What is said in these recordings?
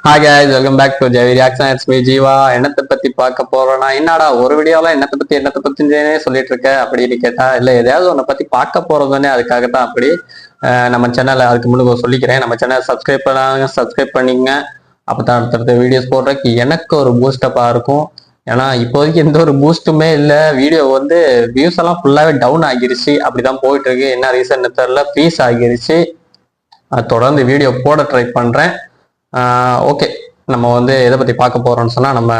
Hi guys, welcome back to JV reaction. It's me Jeeva. என்னத்தை பத்தி பார்க்க போறோம்னா, என்னடா ஒரு வீடியோல என்னத்தை பத்தினே சொல்லிட்டு இருக்க அப்படின்னு கேட்டா, இல்ல எதையாவது ஒன்றை பத்தி பார்க்க போறதுன்னே அதுக்காகத்தான் அப்படி நம்ம சேனலை அதுக்கு முன்னாடி சொல்லிக்கிறேன். நம்ம சேனல் சப்ஸ்கிரைப் பண்ணிங்க. அப்பதான் அடுத்தடுத்த வீடியோஸ் போடுறதுக்கு எனக்கு ஒரு பூஸ்டப்பா இருக்கும். ஏன்னா இப்போதைக்கு எந்த ஒரு பூஸ்ட்டுமே இல்லை. வீடியோ வந்து வியூஸ் எல்லாம் ஃபுல்லாவே டவுன் ஆகிருச்சு. அப்படிதான் போயிட்டு இருக்கு. என்ன ரீசன் தெரியல, பீஸ் ஆகிருச்சு. தொடர்ந்து வீடியோ போட ட்ரை பண்றேன். ஓகே, நம்ம வந்து எதை பத்தி பார்க்க போறோம்னு சொன்னா, நம்ம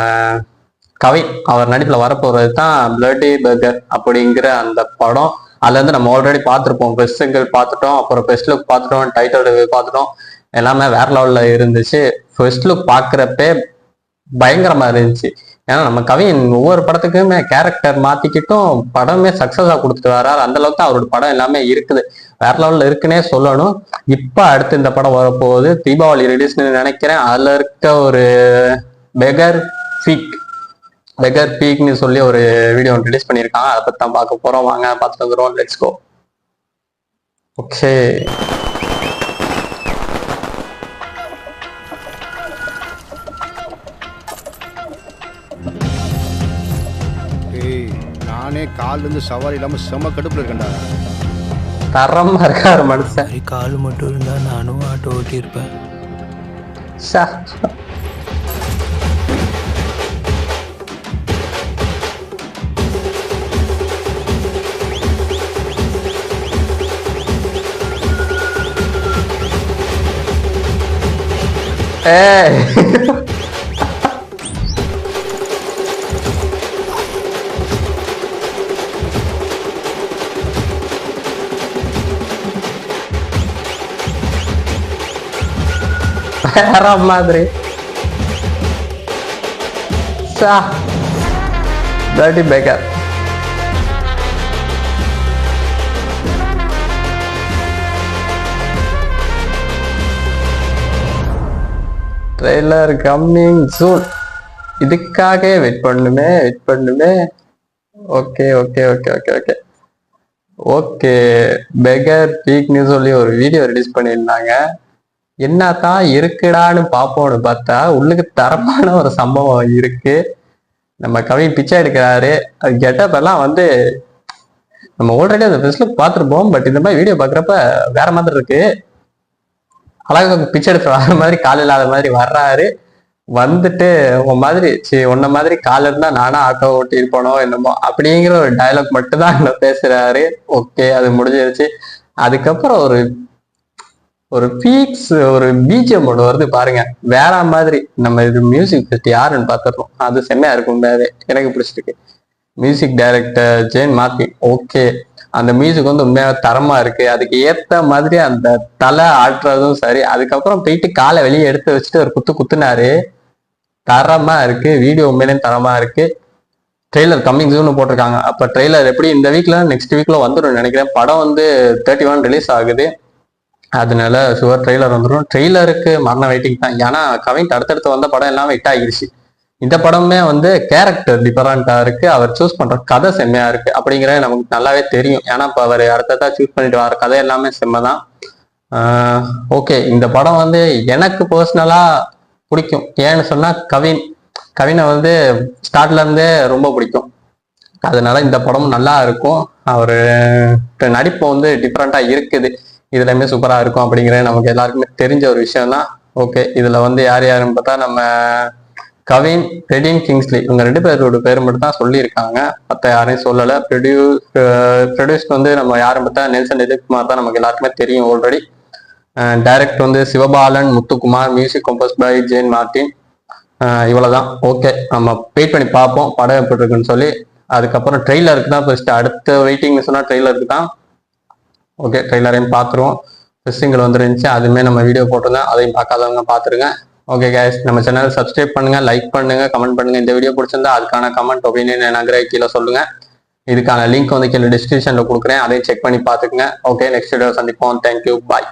கவின் அவர் நடிப்பில் வரப்போறது தான் பிளட்டி பர்கர் அப்படிங்கிற அந்த படம். அதுல இருந்து நம்ம ஆல்ரெடி பார்த்துருப்போம். பெஸ்ட் சிங்கிள் பார்த்துட்டோம், அப்புறம் பெஸ்ட் லுக் பார்த்துட்டோம், டைட்டில் பார்த்துட்டோம். எல்லாமே வேற லெவல்ல இருந்துச்சு. ஃபர்ஸ்ட் லுக் பார்க்குறப்பே பயங்கரமா இருந்துச்சு. ஏன்னா நம்ம கவின் ஒவ்வொரு படத்துக்குமே கேரக்டர் மாத்திக்கிட்டும் படமே சக்சஸா கொடுத்துட்டு வர்றாரு. அந்த அளவுக்கு அவரோட படம் எல்லாமே இருக்குது, வேற லெவல்ல இருக்குன்னே சொல்லணும். இப்ப அடுத்து இந்த படம் வரப்போகுது, தீபாவளி ரிலீஸ்னு நினைக்கிறேன். அதுல இருக்க ஒரு பெகர் பீக்னு சொல்லி ஒரு வீடியோ ரிலீஸ் பண்ணியிருக்காங்க. அதை பத்தி தான் பார்க்க போறோம். வாங்க பார்த்துட்டு வந்துடுவோம். Let's go. ஓகே, நானே கால்ல இருந்து சவாரி இல்லாம செம கடுப்புல இருக்கேன்டா. தரமா இருக்காரு மனுஷன். கால் மட்டும் இருந்தா நானும் ஆட்டோ ஓட்டியிருப்பேன். வேற மாதிரி bloody burger. Trailer coming soon. இதுக்காக வெயிட் பண்ணுமே. Okay okay okay okay okay okay பெகர் பீக்னு சொல்லி ஒரு வீடியோ ரிலீஸ் பண்ணியிருந்தாங்க. என்னத்தான் இருக்குடான்னு பார்ப்போம்னு பார்த்தா உள்ளுக்கு தரமான ஒரு சம்பவம் இருக்கு. நம்ம கவின் பிச்சை எடுக்கிறாரு. கெட்டப் எல்லாம் வந்து நம்ம ஆல்ரெடி அந்த ஃபர்ஸ்ட் லுக் பார்த்துருப்போம். பட் இந்த மாதிரி வீடியோ பார்க்குறப்ப வேற மாதிரி இருக்கு. அழகா பிச்சை எடுத்து வர மாதிரி, கால் இல்லாத மாதிரி வர்றாரு. வந்துட்டு உன்ன மாதிரி கால் இருந்தா நானா ஆட்டோ ஓட்டி இருப்பனோ என்னமோ அப்படிங்கிற ஒரு டயலாக் மட்டும் தான் அங்க பேசுறாரு. ஓகே, அது முடிஞ்சிருச்சு. அதுக்கப்புறம் ஒரு பீக்ஸ் ஒரு பிஜிஎம் ஒன்று வருது பாருங்க, வேற மாதிரி. நம்ம இது மியூசிக் ஃபர்ஸ்ட் யாருன்னு பார்த்துருக்கோம். அது செம்மையா இருக்கும், எனக்கு பிடிச்சிருக்கு. Music director Jen Martin. Okay, அந்த மியூசிக் வந்து உண்மையாக தரமா இருக்கு. அதுக்கு ஏத்த மாதிரி அந்த தலை ஆட்டுறதும் சரி. அதுக்கப்புறம் போயிட்டு காலை வெளியே எடுத்து வச்சுட்டு ஒரு குத்துனாரு. தரமா இருக்கு. வீடியோ உண்மையிலேயும் தரமா இருக்கு. ட்ரெய்லர் கம்மிங் சூன் போட்டிருக்காங்க. அப்ப ட்ரெய்லர் எப்படி இந்த வீக்ல நெக்ஸ்ட் வீக்ல வந்துடும் நினைக்கிறேன். படம் வந்து 31 ரிலீஸ் ஆகுது. அதனால சுவர் ட்ரெய்லர் வந்துடும். ட்ரெய்லருக்கு மரண வெயிட்டிங் தான். ஏன்னா கவின் அடுத்தடுத்து வந்த படம் எல்லாமே ஹிட் ஆகிடுச்சு. இந்த படமே வந்து கேரக்டர் டிஃபரண்டா இருக்கு. அவர் சூஸ் பண்ற கதை செம்மையா இருக்கு அப்படிங்கிறது நமக்கு நல்லாவே தெரியும். ஏன்னா இப்ப அவர் அடுத்ததா சூஸ் பண்ணிட்டு வர கதை எல்லாமே செம்மதான். ஓகே, இந்த படம் வந்து எனக்கு பர்சனலா பிடிக்கும். ஏன்னு சொன்னா கவினை வந்து ஸ்டார்ட்ல இருந்தே ரொம்ப பிடிக்கும். அதனால இந்த படம் நல்லா இருக்கும். அவரு நடிப்பு வந்து டிஃப்ரெண்டா இருக்குது. இதுலயுமே சூப்பரா இருக்கும் அப்படிங்கிறது நமக்கு எல்லாருக்குமே தெரிஞ்ச ஒரு விஷயம் தான். ஓகே, இதுல வந்து யாருன்னு பார்த்தா, நம்ம கவின், ரெடின் கிங்ஸ்லி, இவங்க 2 பேரோட பேர் மட்டும் தான் சொல்லியிருக்காங்க. மற்ற யாரையும் சொல்லலை. ப்ரொடியூஸ் வந்து நம்ம யாரும் பார்த்தா நெல்சன் எதிர்குமார் தான் நமக்கு எல்லாருக்குமே தெரியும் ஆல்ரெடி. டைரக்ட் வந்து Sivabalan Muthukumar. Music compose by Jen Martin. இவ்வளவுதான். ஓகே, நம்ம வெயிட் பண்ணி பார்ப்போம் படம் எப்படி இருக்குன்னு சொல்லி. அதுக்கப்புறம் ட்ரெய்லருக்கு தான் ஃபர்ஸ்ட் அடுத்த வெயிட்டிங்னு சொன்னா ட்ரெய்லருக்கு தான். ஓகே, ட்ரெய்லரையும் பார்த்துருவோம். சிங்கிள் வந்துருந்துச்சு, அதுவுமே நம்ம வீடியோ போட்டிருந்தேன். அதையும் பார்க்காதவங்க பார்த்துருங்க. ஓகே கைஸ், நம்ம சேனல் சப்ஸ்கிரைப் பண்ணுங்க, லைக் பண்ணுங்க, கமெண்ட் பண்ணுங்க. இந்த வீடியோ பிடிச்சிருந்தா அதுக்கான கமெண்ட் ஒப்பீனியன் என்னங்கிற கீழே சொல்லுங்க. இதுக்கான லிங்க் வந்து கீழே டிஸ்கிரிப்ஷன்ல கொடுக்குறேன், அதையும் செக் பண்ணி பார்த்துக்குங்க. ஓகே, நெக்ஸ்ட் வீடியோ சந்திப்போம். தேங்க்யூ, பாய்.